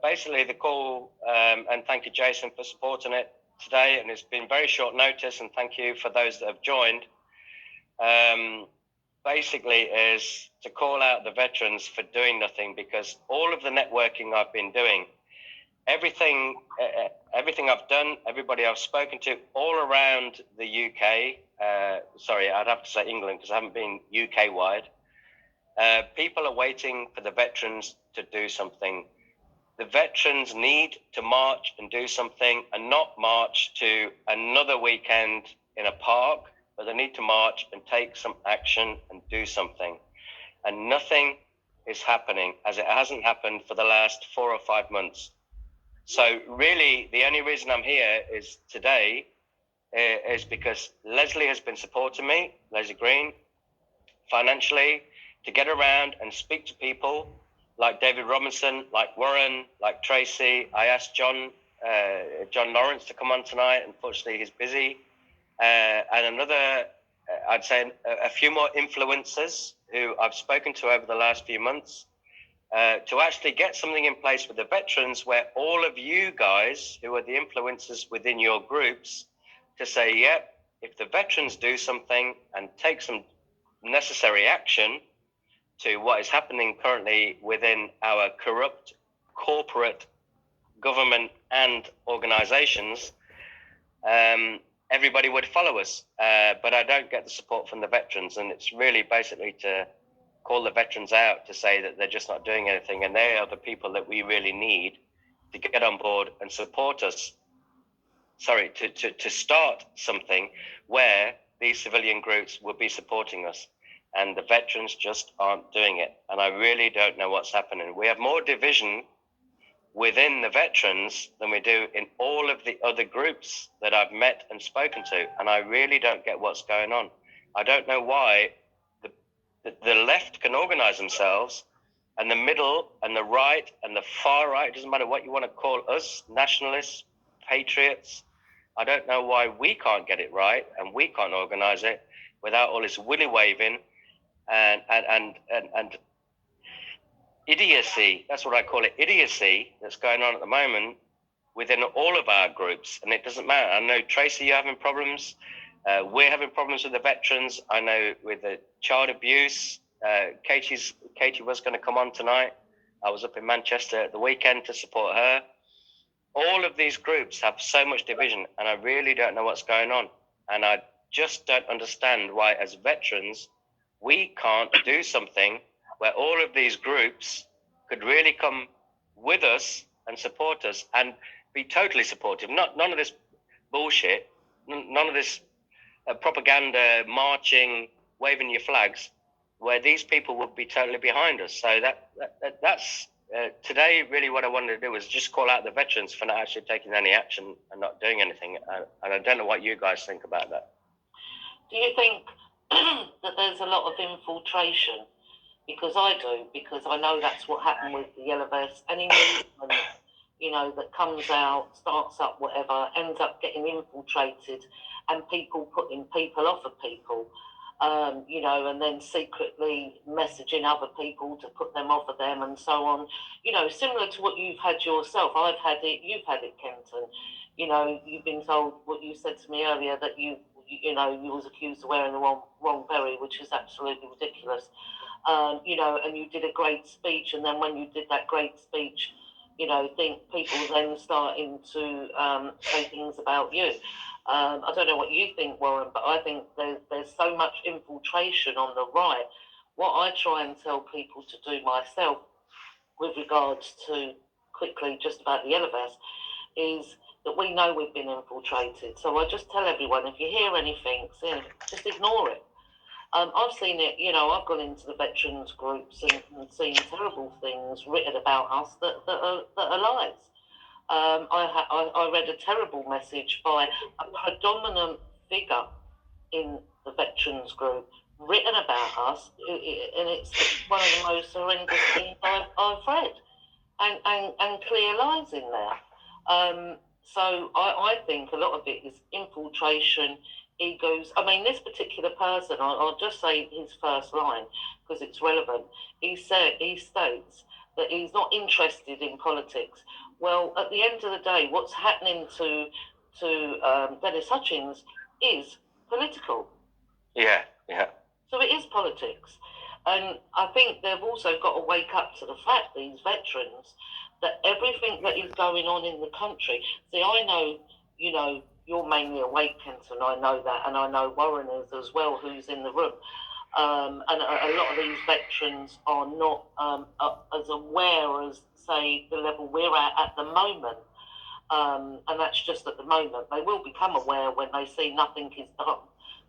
basically the call, and thank you, Jason, for supporting it today. And it's been very short notice, and thank you for those that have joined. Basically is to call out the veterans for doing nothing, because all of the networking I've been doing, everything I've done, everybody I've spoken to all around the UK, sorry, I'd have to say England because I haven't been UK wide, people are waiting for the veterans to do something. The veterans need to march and do something, and not march to another weekend in a park, but they need to march and take some action and do something. And nothing is happening, as it hasn't happened for the last 4 or 5 months. So really, the only reason I'm here is today is because Leslie has been supporting me, Leslie Green, financially, to get around and speak to people like David Robinson, like Warren, like Tracy. I asked John Lawrence to come on tonight. Unfortunately, he's busy. And another, I'd say a few more influencers who I've spoken to over the last few months, to actually get something in place with the veterans where all of you guys who are the influencers within your groups to say, yep, if the veterans do something and take some necessary action to what is happening currently within our corrupt corporate government and organizations, everybody would follow us. But I don't get the support from the veterans, and it's really basically to call the veterans out to say that they're just not doing anything, and they are the people that we really need to get on board and support us. Sorry, to start something where these civilian groups will be supporting us, and the veterans just aren't doing it. And I really don't know what's happening. We have more division within the veterans than we do in all of the other groups that I've met and spoken to, and I really don't get what's going on. I don't know why the left can organize themselves, and the middle and the right and the far right, it doesn't matter what you want to call us, nationalists, patriots. I don't know why we can't get it right and we can't organize it without all this willy waving and idiocy. That's what I call it, idiocy that's going on at the moment within all of our groups. And it doesn't matter. I know, Tracy, you're having problems. We're having problems with the veterans. I know with the child abuse. Katie was going to come on tonight. I was up in Manchester at the weekend to support her. All of these groups have so much division, and I really don't know what's going on. And I just don't understand why, as veterans, we can't do something where all of these groups could really come with us and support us and be totally supportive. None of this bullshit, none of this propaganda, marching, waving your flags, where these people would be totally behind us. So that's today really what I wanted to do was just call out the veterans for not actually taking any action and not doing anything. And I don't know what you guys think about that. Do you think that there's a lot of infiltration? Because I do, because I know that's what happened with the Yellow Vest. Any movement, that comes out, starts up, whatever, ends up getting infiltrated, and people putting people off of people, and then secretly messaging other people to put them off of them and so on. Similar to what you've had yourself. I've had it, you've had it, Kenton. You've been told what you said to me earlier, that you was accused of wearing the wrong berry, which is absolutely ridiculous. And you did a great speech, and then when you did that great speech, think people then starting to say things about you. I don't know what you think, Warren, but I think there's so much infiltration on the right. What I try and tell people to do myself with regards to, quickly, just about the Yellow Vest, is that we know we've been infiltrated. So I just tell everyone, if you hear anything, just ignore it. I've seen it, I've gone into the veterans groups and seen terrible things written about us that are lies. I read a terrible message by a predominant figure in the veterans group written about us, and it's one of the most horrendous things I've read, and clear lies in there. So I think a lot of it is infiltration, egos. I mean, this particular person, I'll just say his first line because it's relevant. He states that he's not interested in politics. Well, at the end of the day, what's happening to Dennis Hutchins is political. Yeah. So it is politics. And I think they've also got to wake up to the fact, these veterans, that everything that is going on in the country. See, I know, you're mainly awake, Kenton, I know that, and I know Warren is as well, who's in the room. And a lot of these veterans are not as aware as, say, the level we're at the moment. And that's just at the moment. They will become aware when they see nothing is done,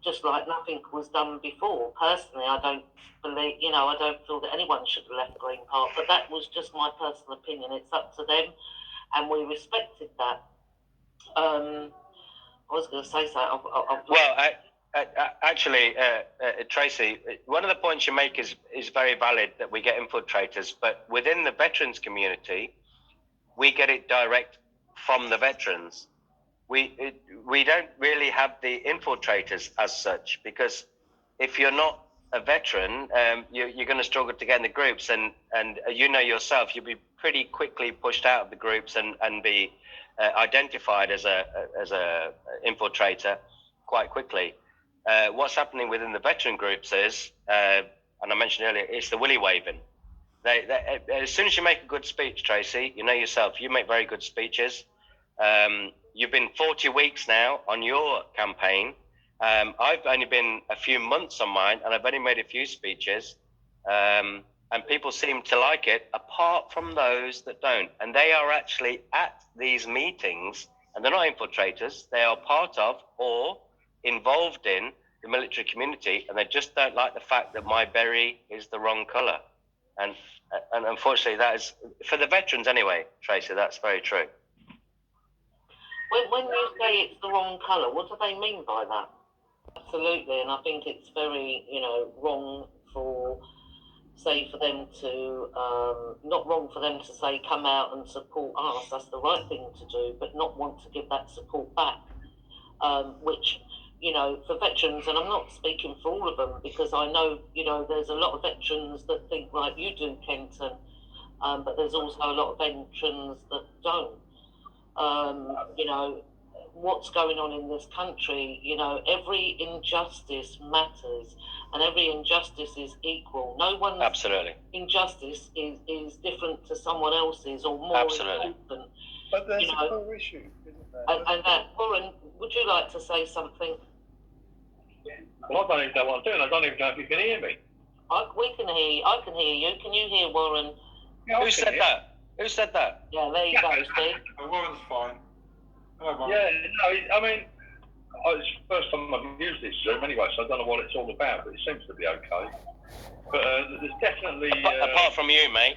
just like nothing was done before. Personally, I don't believe, I don't feel that anyone should have left Green Park, but that was just my personal opinion. It's up to them, and we respected that. I was going to say so. Actually, Tracy, one of the points you make is very valid, that we get infiltrators, but within the veterans community, we get it direct from the veterans. We don't really have the infiltrators as such, because if you're not a veteran, you're going to struggle to get in the groups, and yourself, you'll be pretty quickly pushed out of the groups and be identified as a infiltrator quite quickly. What's happening within the veteran groups is, and I mentioned earlier, it's the willy waving. They, as soon as you make a good speech, Tracy, you know yourself, you make very good speeches. You've been 40 weeks now on your campaign. I've only been a few months on mine, and I've only made a few speeches. And people seem to like it, apart from those that don't. And they are actually at these meetings, and they're not infiltrators. They are part of or involved in the military community, and they just don't like the fact that my berry is the wrong colour. And unfortunately, that is, for the veterans anyway, Tracy, that's very true. When you say it's the wrong colour, what do they mean by that? Absolutely, and I think it's very, wrong for them to, not wrong for them to say, come out and support us, that's the right thing to do, but not want to give that support back, which, for veterans, and I'm not speaking for all of them, because I know, there's a lot of veterans that think like you do, Kenton, but there's also a lot of veterans that don't. What's going on in this country, every injustice matters, and every injustice is equal. No one's absolutely injustice is different to someone else's or more absolutely important. But there's a core issue, isn't there? And that, Warren, would you like to say something? Well, I don't even know what I'm doing. I don't even know if you can hear me. We can hear you. I can hear you. Can you hear Warren? Yeah, Who said that? Who said that? Yeah, there you go, Steve. Warren's fine. Hello, Warren. Yeah, no, I mean, it's the first time I've used this Zoom anyway, so I don't know what it's all about, but it seems to be okay. But there's definitely... apart from you, mate.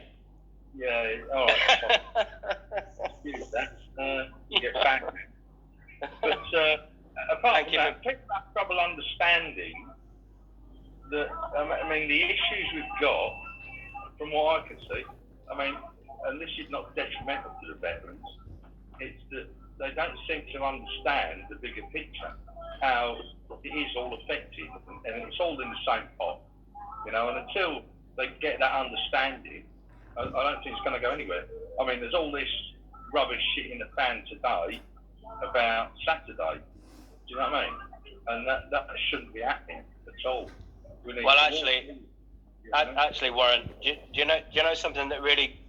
Yeah, all right. Use that. You get back. But apart from that, people have trouble understanding that, I mean, the issues we've got, from what I can see, I mean, and this is not detrimental to the veterans, it's that they don't seem to understand the bigger picture, how it is all affected, and it's all in the same pot, and until they get that understanding, I don't think it's going to go anywhere. I mean, there's all this rubbish shit in the fan today about Saturday, do you know what I mean? And that shouldn't be happening at all. Well, actually, Warren, do you know something that really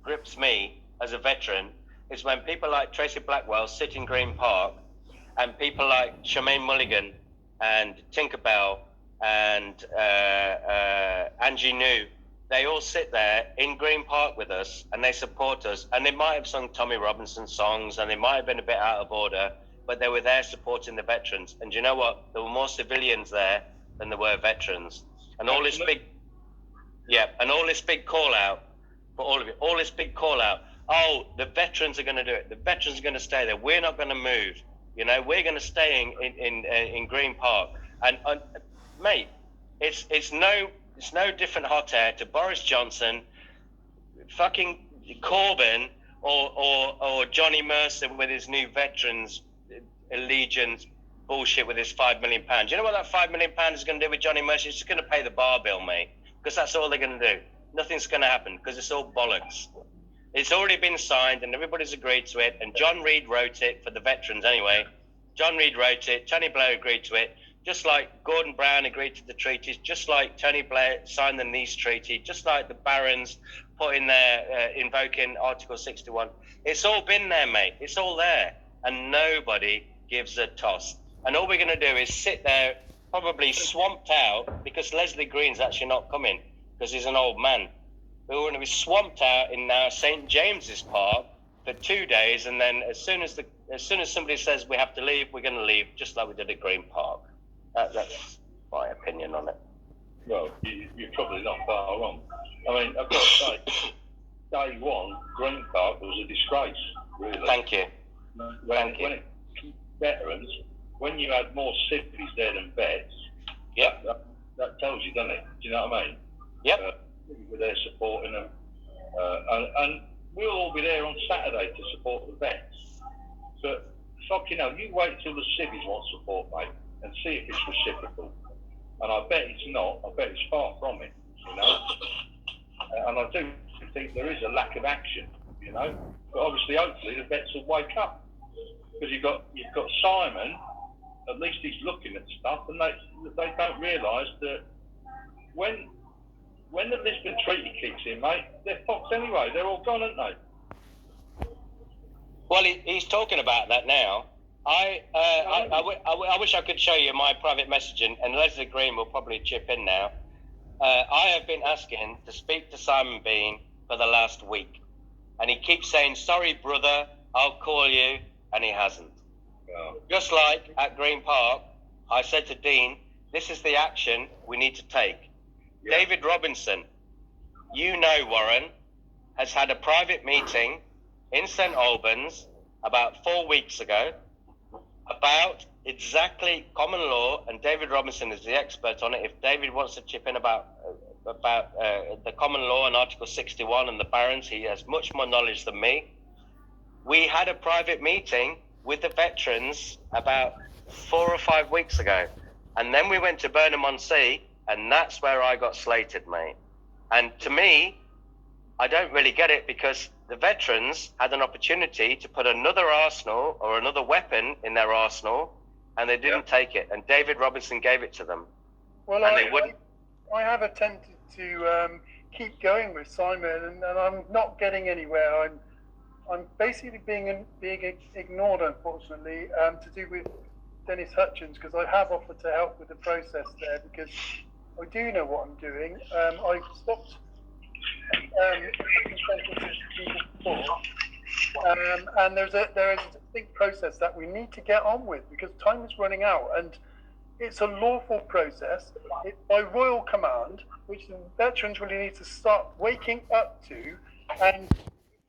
grips me as a veteran is when people like Tracy Blackwell sit in Green Park, and people like Charmaine Mulligan and Tinkerbell and Angie New, they all sit there in Green Park with us, and they support us, and they might have sung Tommy Robinson songs, and they might have been a bit out of order, but they were there supporting the veterans. And do you know what? There were more civilians there than there were veterans. And all this big call out for all of you, all this big call out. Oh, the veterans are going to do it. The veterans are going to stay there. We're not going to move. We're going to stay in Green Park. And mate, it's no different hot air to Boris Johnson, fucking Corbyn, or Johnny Mercer with his new veterans allegiance bullshit with his £5 million. You know what that £5 million is going to do with Johnny Mercer? It's just going to pay the bar bill, mate, because that's all they're going to do. Nothing's going to happen because it's all bollocks. It's already been signed and everybody's agreed to it, and John Reid wrote it for the veterans anyway. John Reid wrote it, Tony Blair agreed to it, just like Gordon Brown agreed to the treaties, just like Tony Blair signed the Nice Treaty, just like the Barons put in there invoking Article 61. It's all been there, mate. It's all there, and nobody gives a toss. And all we're going to do is sit there, probably swamped out, because Leslie Green's actually not coming, because he's an old man. We're going to be swamped out in now St James's Park for 2 days, and then as soon as somebody says we have to leave, we're going to leave, just like we did at Green Park. That's my opinion on it. Well, you're probably not far wrong. I mean, I've got to say, day one, Green Park was a disgrace, really. Thank you. When it comes to veterans, when you had more civvies there than vets, yep. that tells you, doesn't it? Do you know what I mean? Yep. We're there supporting them. And we'll all be there on Saturday to support the vets. But, fucking hell, you wait till the civvies want support, mate, and see if it's reciprocal. And I bet it's not. I bet it's far from it, you know. And I do think there is a lack of action, you know. But obviously, hopefully, the vets will wake up. Because you've got Simon, at least he's looking at stuff, and they don't realise that when the Lisbon Treaty kicks in, mate, they're fucked anyway. They're all gone, aren't they? Well, he's talking about that now. I wish I could show you my private messaging, and Leslie Green will probably chip in now. I have been asking to speak to Simon Bean for the last week, and he keeps saying, sorry, brother, I'll call you, and he hasn't. Oh. Just like at Green Park, I said to Dean, this is the action we need to take. Yeah. David Robinson, you know, Warren, has had a private meeting in St Albans about 4 weeks ago about exactly common law, and David Robinson is the expert on it. If David wants to chip in about the common law and Article 61 and the Barons, he has much more knowledge than me. We had a private meeting with the veterans about 4 or 5 weeks ago, and then we went to Burnham-on-Sea, and that's where I got slated, mate. And to me, I don't really get it, because the veterans had an opportunity to put another arsenal or another weapon in their arsenal, and they didn't take it. And David Robinson gave it to them. Well, and I have attempted to keep going with Simon, and I'm not getting anywhere. I'm basically being ignored, unfortunately, to do with Dennis Hutchins, because I have offered to help with the process there, because I do know what I'm doing. I've stopped and there is a distinct process that we need to get on with, because time is running out, and it's a lawful process. It's by royal command, which the veterans really need to start waking up to, and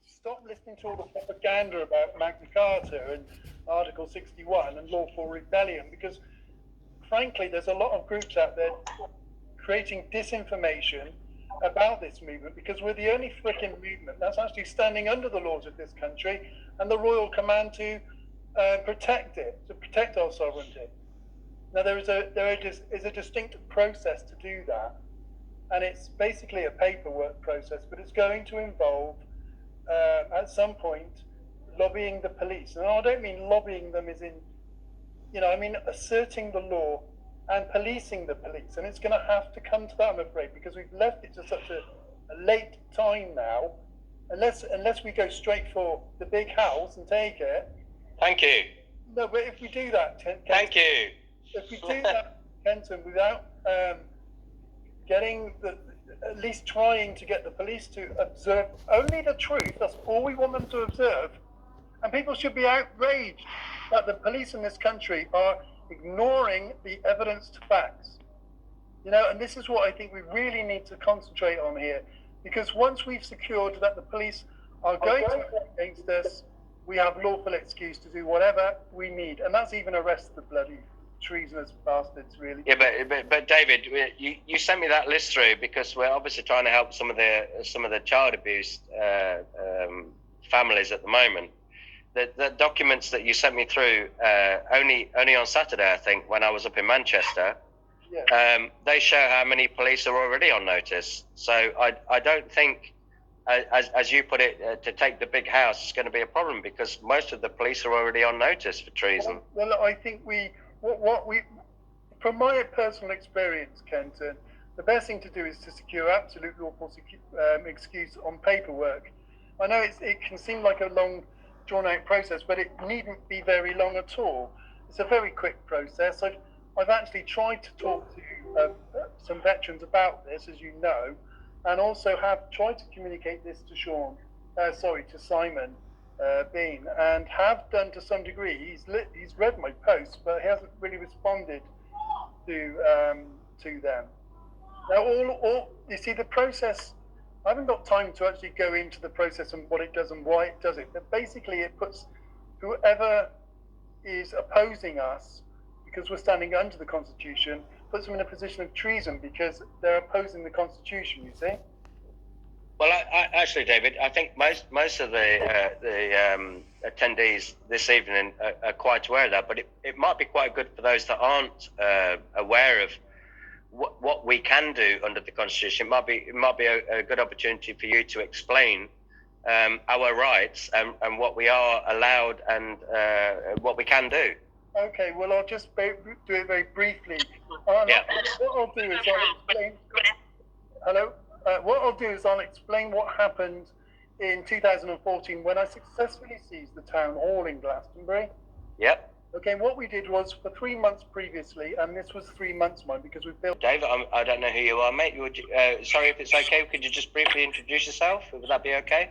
stop listening to all the propaganda about Magna Carta and Article 61 and lawful rebellion, because frankly there's a lot of groups out there creating disinformation about this movement, because we're the only frickin' movement that's actually standing under the laws of this country and the royal command to protect it, to protect our sovereignty. Now there is a distinct process to do that, and it's basically a paperwork process, but it's going to involve at some point lobbying the police. And I don't mean lobbying them as in, I mean asserting the law and policing the police, and it's going to have to come to that, I'm afraid, because we've left it to such a late time now. Unless we go straight for the big house and take it. Thank you. No, but if we do that, thank you. If we do that, Kenton, without getting at least trying to get the police to observe only the truth, that's all we want them to observe, and people should be outraged that the police in this country are ignoring the evidence to facts. And this is what I think we really need to concentrate on here, because once we've secured that the police are going to act against us, we have lawful excuse to do whatever we need, and that's even arrest the bloody treasonous bastards, really. Yeah, but David, you sent me that list through because we're obviously trying to help some of the child abuse families at the moment. The documents that you sent me through only on Saturday, I think, when I was up in Manchester, they show how many police are already on notice. So I don't think, as you put it, to take the big house is going to be a problem because most of the police are already on notice for treason. Well, I think from my personal experience, Kenton, the best thing to do is to secure absolute lawful excuse on paperwork. I know it can seem like a long, drawn-out process, but it needn't be very long at all. It's a very quick process. I've actually tried to talk to some veterans about this, as you know, and also have tried to communicate this to to Simon Bean, and have done to some degree. He's read my posts, but he hasn't really responded to them. Now, all you see, the process. I haven't got time to actually go into the process and what it does and why it does it. But basically, it puts whoever is opposing us, because we're standing under the Constitution, puts them in a position of treason because they're opposing the Constitution. You see. Well, actually, David, I think most of the attendees this evening are quite aware of that. But it might be quite good for those that aren't aware of what we can do under the Constitution. It might be a good opportunity for you to explain our rights and what we are allowed and what we can do. Okay, well, I'll just do it very briefly. What I'll do is I'll explain. Hello. What I'll do is I'll explain what happened in 2014 when I successfully seized the town hall in Glastonbury. Yep. Okay, what we did was for 3 months previously, and this was 3 months, mine, because we built. Dave, I don't know who you are, mate. Sorry if it's okay. Could you just briefly introduce yourself? Would that be okay?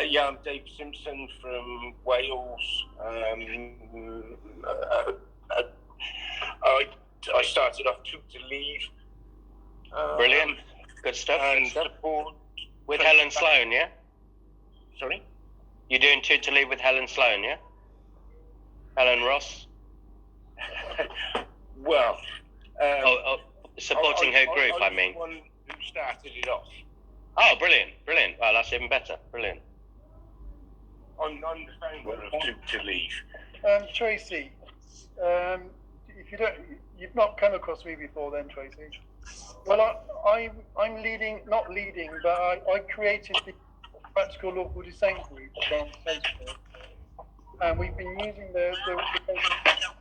Yeah, I'm Dave Simpson from Wales. I started off to leave. Brilliant. Good stuff. And good stuff. With Helen Sloan, yeah? Sorry? You're doing to leave with Helen Sloan, yeah? Helen Ross? Well... supporting her group, I mean. I was the one who started it off. Oh, brilliant, brilliant. Well, that's even better. Brilliant. I'm the founder of to leave. Tracy, if you've not come across me before then, Tracy. Well, I'm not leading, but I created the Practical Lawful Dissent group on Facebook, and we've been using the law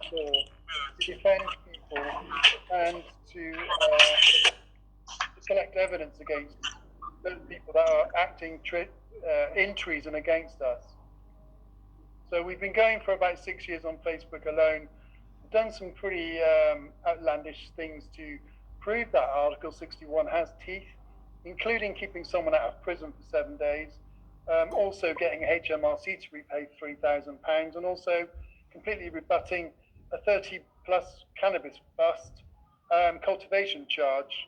to defend people and to collect evidence against those people that are acting in treason against us. So we've been going for about 6 years on Facebook alone. We've done some pretty outlandish things to prove that Article 61 has teeth, including keeping someone out of prison for 7 days, also getting HMRC to repay £3,000, and also completely rebutting a 30-plus cannabis bust cultivation charge.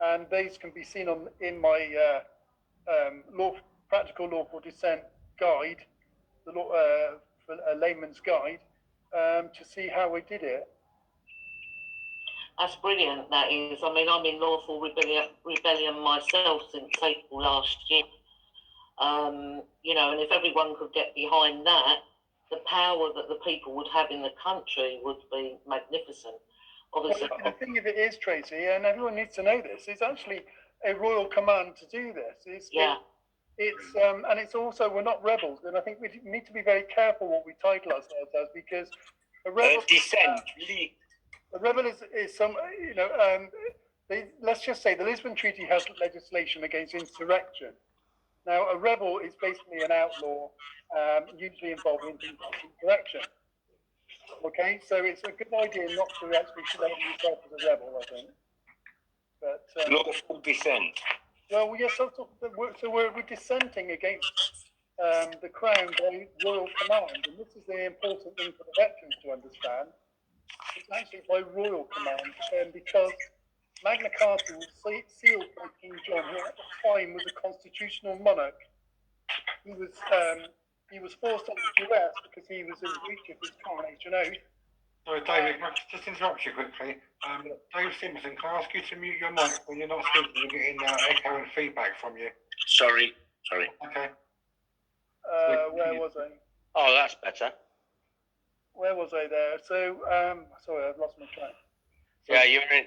And these can be seen in my Practical Lawful Dissent guide, for a layman's guide, to see how we did it. That's brilliant, that is. I mean, I'm in lawful rebellion myself since April last year. You know, and if everyone could get behind that, the power that the people would have in the country would be magnificent. Obviously, well, the thing of it is, Tracy, and everyone needs to know this, it's actually a royal command to do this. And it's also, we're not rebels, and I think we need to be very careful what we title ourselves as, because a rebel... A rebel is some, you know, let's just say the Lisbon Treaty has legislation against insurrection. Now, a rebel is basically an outlaw, usually involving insurrection. Okay, so it's a good idea not to actually label yourself as a rebel, I think. But lawful dissent. Well, yes, so we're dissenting against the Crown by royal command, and this is the important thing for the veterans to understand. It's actually by royal command, because Magna Carta was sealed by King John, who at the time was a constitutional monarch. He was forced onto duress because he was in breach of his coronation oath, Sorry, David, can I just interrupt you quickly? Dave Simpson, can I ask you to mute your mic when you're not speaking? We're getting echo and feedback from you. Sorry. Okay. Where was I? Oh, that's better. Where was I there? So, sorry, I've lost my track. Yeah, you're in.